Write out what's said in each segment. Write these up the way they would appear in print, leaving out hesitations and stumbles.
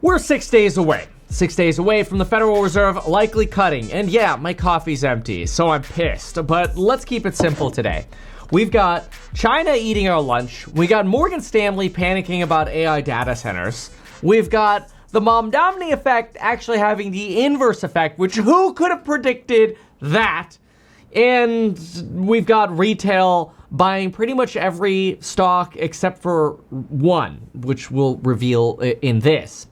We're 6 days away. 6 days away from the Federal Reserve likely cutting. And yeah, my coffee's empty, so I'm pissed. But let's keep it simple today. We've got China eating our lunch. We got Morgan Stanley panicking about AI data centers. We've got the Mamdani effect actually having the inverse effect, which who could have predicted that? And we've got retail buying pretty much every stock except for one, which we'll reveal in this.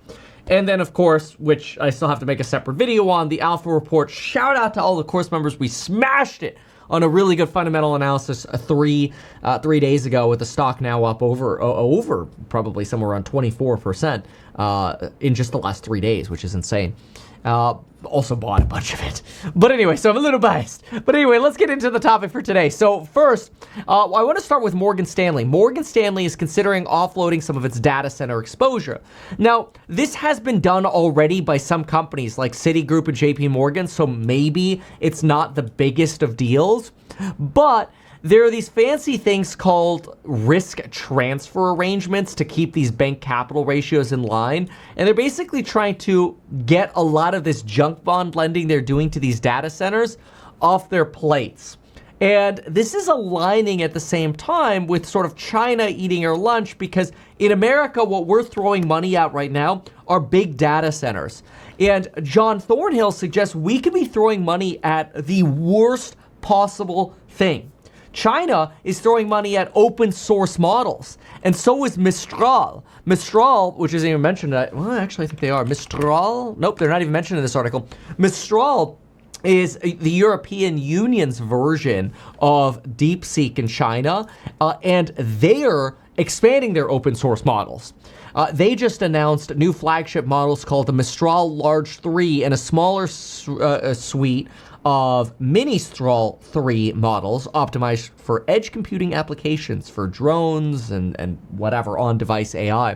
And then, of course, which I still have to make a separate video on, the Alpha Report. Shout out to all the course members. We smashed it on a really good fundamental analysis three days ago, with the stock now up over probably somewhere around 24% in just the last 3 days, which is insane. Also bought a bunch of it. But anyway, so I'm a little biased. But anyway, let's get into the topic for today. So first, I want to start with Morgan Stanley. Morgan Stanley is considering offloading some of its data center exposure. Now, this has been done already by some companies like Citigroup and JP Morgan, so maybe it's not the biggest of deals. But there are these fancy things called risk transfer arrangements to keep these bank capital ratios in line. And they're basically trying to get a lot of this junk bond lending they're doing to these data centers off their plates. And this is aligning at the same time with sort of China eating our lunch, because in America, what we're throwing money at right now are big data centers. And John Thornhill suggests we could be throwing money at the worst possible thing. China is throwing money at open source models, and so is Mistral. Mistral, which isn't even mentioned, well, actually, I think they are. Mistral? Nope, they're not even mentioned in this article. Mistral is the European Union's version of DeepSeek in China, and they're expanding their open source models. They just announced new flagship models called the Mistral Large 3 and a smaller suite of Mini-Stral 3 models optimized for edge computing applications for drones and whatever on-device AI.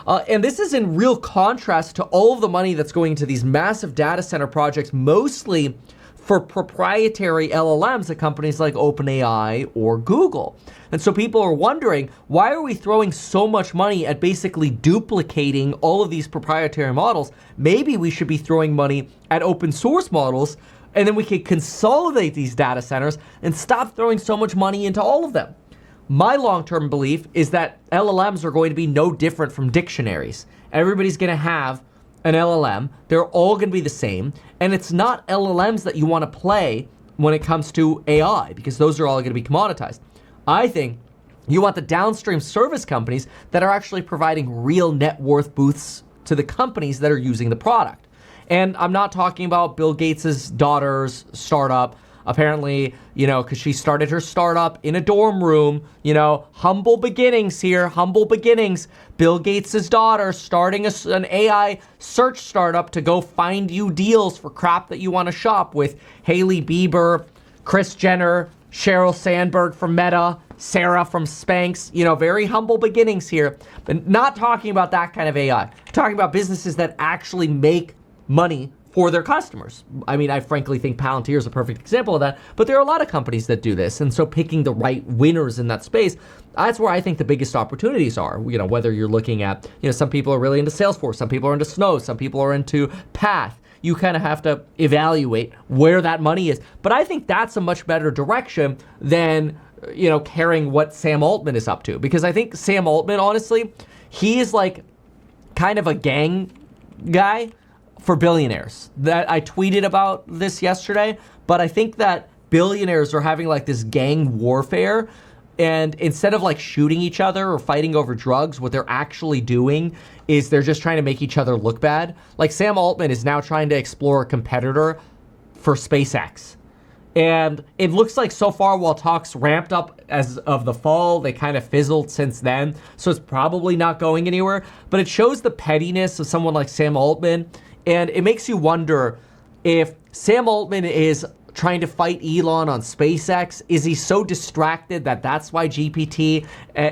And this is in real contrast to all of the money that's going into these massive data center projects, mostly for proprietary LLMs at companies like OpenAI or Google. And so people are wondering, why are we throwing so much money at basically duplicating all of these proprietary models? Maybe we should be throwing money at open source models, and then we could consolidate these data centers and stop throwing so much money into all of them. My long-term belief is that LLMs are going to be no different from dictionaries. Everybody's going to have an LLM. They're all going to be the same. And it's not LLMs that you want to play when it comes to AI, because those are all going to be commoditized. I think you want the downstream service companies that are actually providing real net worth boosts to the companies that are using the product. And I'm not talking about Bill Gates' daughter's startup. Apparently, because she started her startup in a dorm room, humble beginnings here, humble beginnings. Bill Gates' daughter starting an AI search startup to go find you deals for crap that you want to shop with Hailey Bieber, Kris Jenner, Sheryl Sandberg from Meta, Sarah from Spanx, very humble beginnings here. But not talking about that kind of AI. Talking about businesses that actually make money for their customers. I mean, I frankly think Palantir is a perfect example of that, but there are a lot of companies that do this. And so picking the right winners in that space, that's where I think the biggest opportunities are. Whether you're looking at, some people are really into Salesforce, some people are into Snow, some people are into Path. You kind of have to evaluate where that money is. But I think that's a much better direction than, caring what Sam Altman is up to. Because I think Sam Altman, honestly, he is like kind of a gang guy for billionaires. That I tweeted about this yesterday, but I think that billionaires are having like this gang warfare, and instead of like shooting each other or fighting over drugs, what they're actually doing is they're just trying to make each other look bad. Like Sam Altman is now trying to explore a competitor for SpaceX. And it looks like so far, while talks ramped up as of the fall, they kind of fizzled since then. So it's probably not going anywhere, but it shows the pettiness of someone like Sam Altman. And it makes you wonder if Sam Altman is trying to fight Elon on SpaceX. Is he so distracted that that's why GPT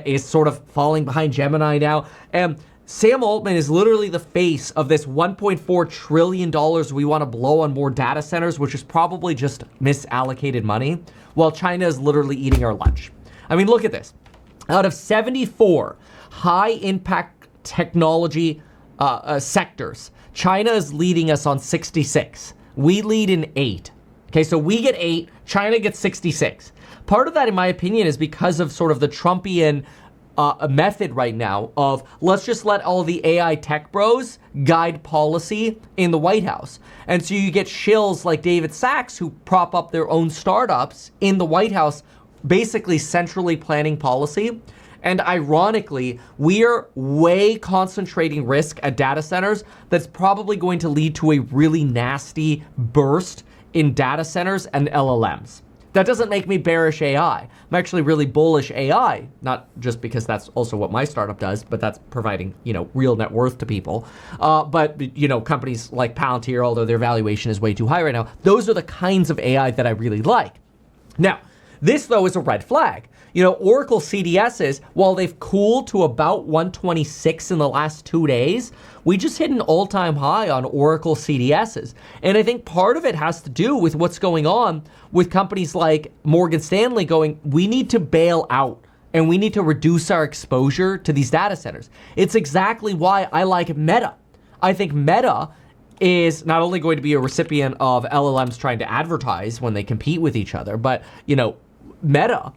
is sort of falling behind Gemini now? And Sam Altman is literally the face of this $1.4 trillion we want to blow on more data centers, which is probably just misallocated money, while China is literally eating our lunch. I mean, look at this. Out of 74 high-impact technology sectors. China is leading us on 66. We lead in 8. Okay, so we get 8, China gets 66. Part of that, in my opinion, is because of sort of the Trumpian method right now of let's just let all the AI tech bros guide policy in the White House. And so you get shills like David Sachs who prop up their own startups in the White House, basically centrally planning policy. And ironically, we are way concentrating risk at data centers that's probably going to lead to a really nasty burst in data centers and LLMs. That doesn't make me bearish AI. I'm actually really bullish AI, not just because that's also what my startup does, but that's providing, real net worth to people. But companies like Palantir, although their valuation is way too high right now, those are the kinds of AI that I really like. Now, this though is a red flag. Oracle CDSs, while they've cooled to about 126 in the last 2 days, we just hit an all-time high on Oracle CDSs. And I think part of it has to do with what's going on with companies like Morgan Stanley going, we need to bail out and we need to reduce our exposure to these data centers. It's exactly why I like Meta. I think Meta is not only going to be a recipient of LLMs trying to advertise when they compete with each other, but, Meta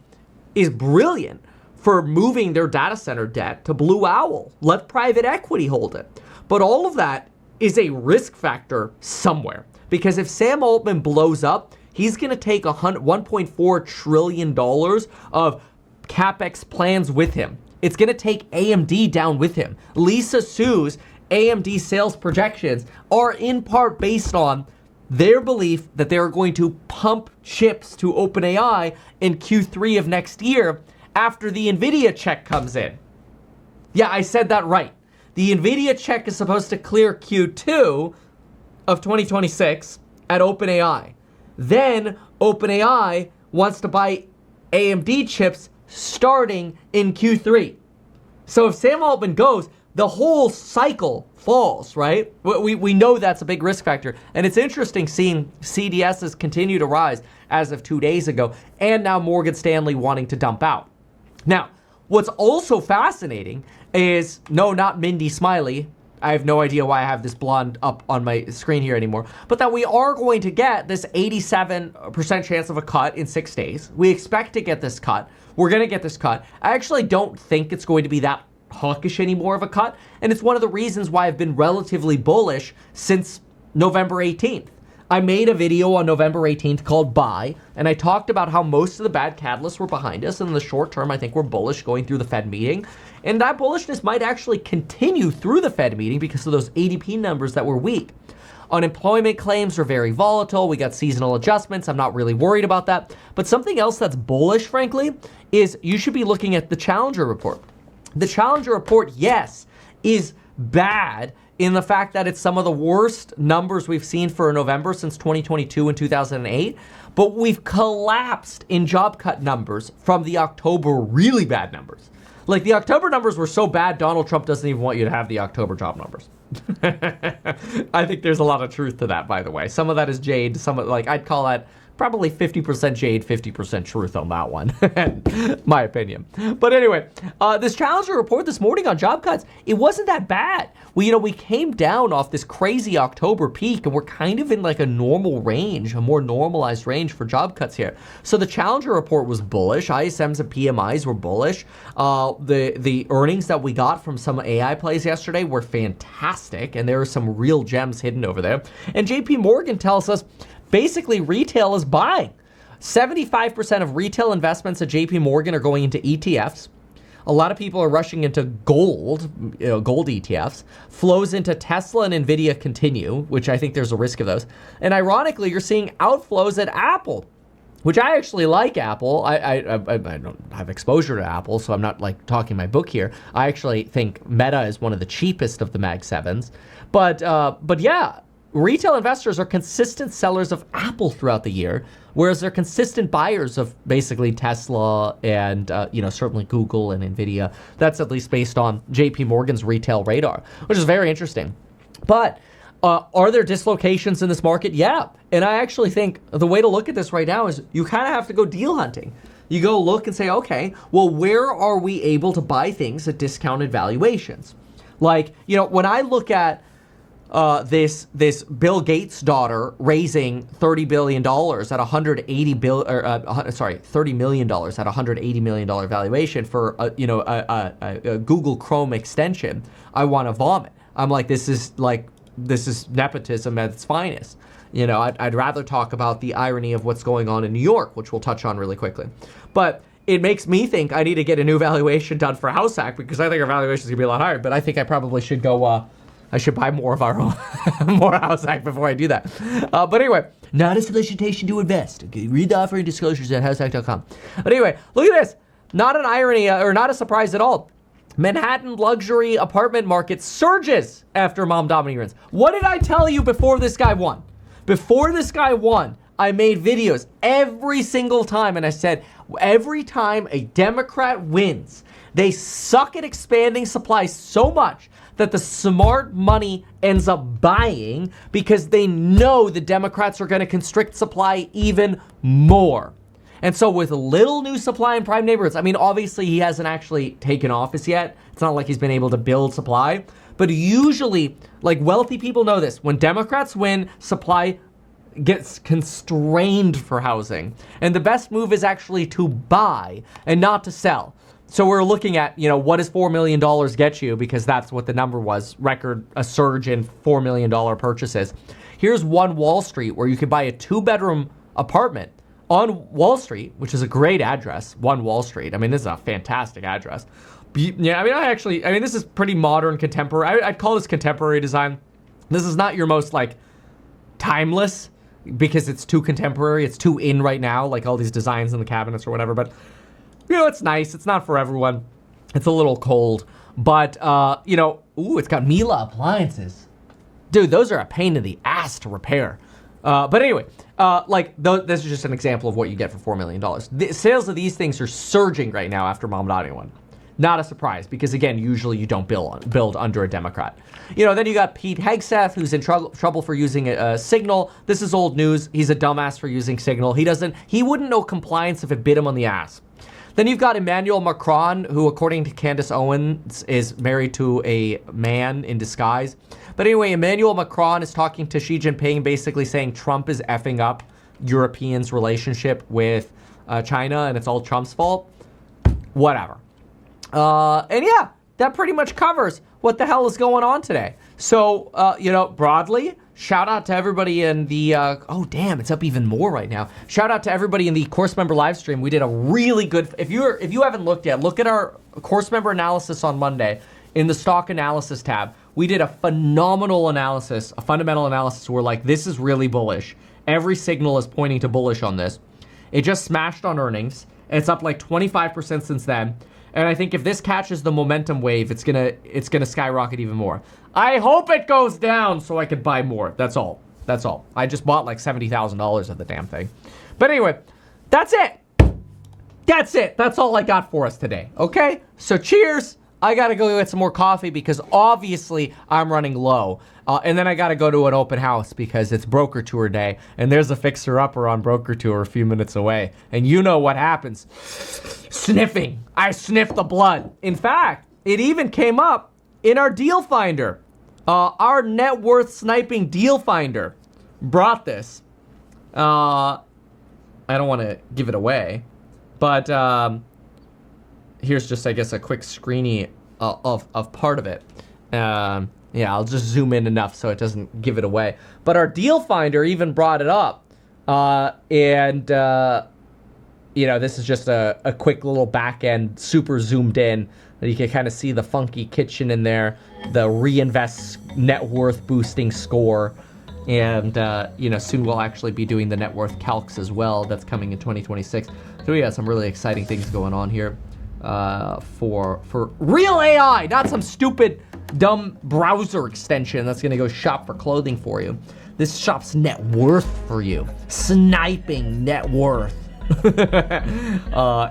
is brilliant for moving their data center debt to Blue Owl. Let private equity hold it. But all of that is a risk factor somewhere. Because if Sam Altman blows up, he's going to take $1.4 trillion of CapEx plans with him. It's going to take AMD down with him. Lisa Su's AMD sales projections are in part based on their belief that they're going to pump chips to OpenAI in Q3 of next year after the NVIDIA check comes in. Yeah, I said that right. The NVIDIA check is supposed to clear Q2 of 2026 at OpenAI. Then OpenAI wants to buy AMD chips starting in Q3. So if Sam Altman goes, the whole cycle falls, right? We know that's a big risk factor. And it's interesting seeing CDSs continue to rise as of 2 days ago, and now Morgan Stanley wanting to dump out. Now, what's also fascinating is, no, not Mindy Smiley. I have no idea why I have this blonde up on my screen here anymore, but that we are going to get this 87% chance of a cut in 6 days. We expect to get this cut. We're going to get this cut. I actually don't think it's going to be that hawkish anymore of a cut, and it's one of the reasons why I've been relatively bullish since November 18th. I made a video on November 18th called Buy, and I talked about how most of the bad catalysts were behind us, and in the short term, I think we're bullish going through the Fed meeting, and that bullishness might actually continue through the Fed meeting because of those ADP numbers that were weak. Unemployment claims are very volatile. We got seasonal adjustments. I'm not really worried about that. But something else that's bullish, frankly, is you should be looking at the Challenger report. The Challenger report, yes, is bad in the fact that it's some of the worst numbers we've seen for November since 2022 and 2008, but we've collapsed in job cut numbers from the October really bad numbers. Like the October numbers were so bad, Donald Trump doesn't even want you to have the October job numbers. I think there's a lot of truth to that, by the way. Some of that is jade, I'd call that probably 50% jade, 50% truth on that one, my opinion. But anyway, this Challenger report this morning on job cuts, it wasn't that bad. We came down off this crazy October peak, and we're kind of in like a normal range, a more normalized range for job cuts here. So the Challenger report was bullish. ISMs and PMIs were bullish. The earnings that we got from some AI plays yesterday were fantastic, and there are some real gems hidden over there. And JP Morgan tells us basically retail is buying. 75% of retail investments at JP Morgan are going into ETFs. A lot of people are rushing into gold ETFs. Flows into Tesla and Nvidia continue, which I think there's a risk of those. And ironically, you're seeing outflows at Apple, which I actually like Apple. I don't have exposure to Apple, so I'm not like talking my book here. I actually think Meta is one of the cheapest of the Mag 7s. But yeah, retail investors are consistent sellers of Apple throughout the year, whereas they're consistent buyers of basically Tesla and certainly Google and Nvidia. That's at least based on JP Morgan's retail radar, which is very interesting. But are there dislocations in this market? Yeah. And I actually think the way to look at this right now is you kind of have to go deal hunting. You go look and say, okay, well, where are we able to buy things at discounted valuations? Like, you know, when I look at this Bill Gates' daughter raising $30 billion at $30 million at $180 million valuation for a Google Chrome extension, I want to vomit. I'm like, this is nepotism at its finest. You know, I'd rather talk about the irony of what's going on in New York, which we'll touch on really quickly. But it makes me think I need to get a new valuation done for House Hack, because I think our valuation is gonna be a lot higher. But I think I probably should go. I should buy more of our own, more House Hack before I do that. But anyway, not a solicitation to invest. Okay, read the offering disclosures at househack.com. But anyway, look at this. Not an irony or not a surprise at all. Manhattan luxury apartment market surges after Mamdani wins. What did I tell you before this guy won? Before this guy won, I made videos every single time, and I said, every time a Democrat wins, they suck at expanding supply so much that the smart money ends up buying, because they know the Democrats are going to constrict supply even more. And so with little new supply in prime neighborhoods, I mean, obviously he hasn't actually taken office yet. It's not like he's been able to build supply. But usually, like, wealthy people know this. When Democrats win, supply gets constrained for housing. And the best move is actually to buy and not to sell. So we're looking at, you know, what does $4 million get you? Because that's what the number was. A surge in $4 million purchases. Here's One Wall Street, where you could buy a 2-bedroom apartment on Wall Street, which is a great address. One Wall Street. I mean, this is a fantastic address. Yeah, I mean, this is pretty modern, contemporary. I'd call this contemporary design. This is not your most, like, timeless, because it's too contemporary. It's too in right now, like all these designs in the cabinets or whatever. But, you know, it's nice. It's not for everyone. It's a little cold. But, you know, it's got Miele appliances. Dude, those are a pain in the ass to repair. But anyway, this is just an example of what you get for $4 million. The sales of these things are surging right now after Mamdani won. Not a surprise, because again, usually you don't build under a Democrat. You know, then you got Pete Hegseth, who's in trouble for using a Signal. This is old news. He's a dumbass for using Signal. He wouldn't know compliance if it bit him on the ass. Then you've got Emmanuel Macron, who, according to Candace Owens, is married to a man in disguise. But anyway, Emmanuel Macron is talking to Xi Jinping, basically saying Trump is effing up Europeans' relationship with China, and it's all Trump's fault. Whatever. And yeah, that pretty much covers what the hell is going on today. So, you know, broadly, shout out to everybody in the, oh damn, it's up even more right now. Shout out to everybody in the course member live stream. We did a really good, if you haven't looked yet, look at our course member analysis on Monday in the stock analysis tab. We did a phenomenal analysis, a fundamental analysis where, like, this is really bullish. Every signal is pointing to bullish on this. It just smashed on earnings. It's up like 25% since then. And I think if this catches the momentum wave, it's gonna skyrocket even more. I hope it goes down so I could buy more. That's all. That's all. I just bought like $70,000 of the damn thing. But anyway, that's it. That's it. That's all I got for us today. Okay? So cheers. I gotta go get some more coffee because obviously I'm running low. And then I gotta go to an open house because it's broker tour day. And there's a fixer-upper on broker tour a few minutes away. And you know what happens. Sniffing. I sniffed the blood. In fact, it even came up in our deal finder. Our net worth sniping deal finder brought this. I don't want to give it away. But here's just, I guess, a quick screeny of part of it. Yeah, I'll just zoom in enough so it doesn't give it away. But our deal finder even brought it up. You know, this is just a quick little back end, super zoomed in. You can kind of see the funky kitchen in there, the reinvest net worth boosting score. And, you know, soon we'll actually be doing the net worth calcs as well. That's coming in 2026. So we got some really exciting things going on here for real AI, not some stupid, dumb browser extension that's going to go shop for clothing for you. This shops net worth for you. Sniping net worth.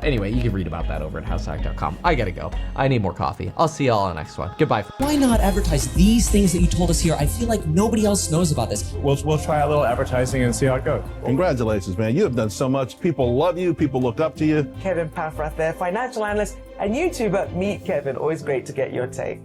Anyway, you can read about that over at househack.com. I gotta go. I need more coffee. I'll see y'all on the next one. Goodbye. Why not advertise these things that you told us here? I feel like nobody else knows about this. We'll try a little advertising and see how it goes. Congratulations, man. You have done so much. People love you. People look up to you. Kevin Paffrath there, financial analyst and YouTuber. Meet Kevin. Always great to get your take.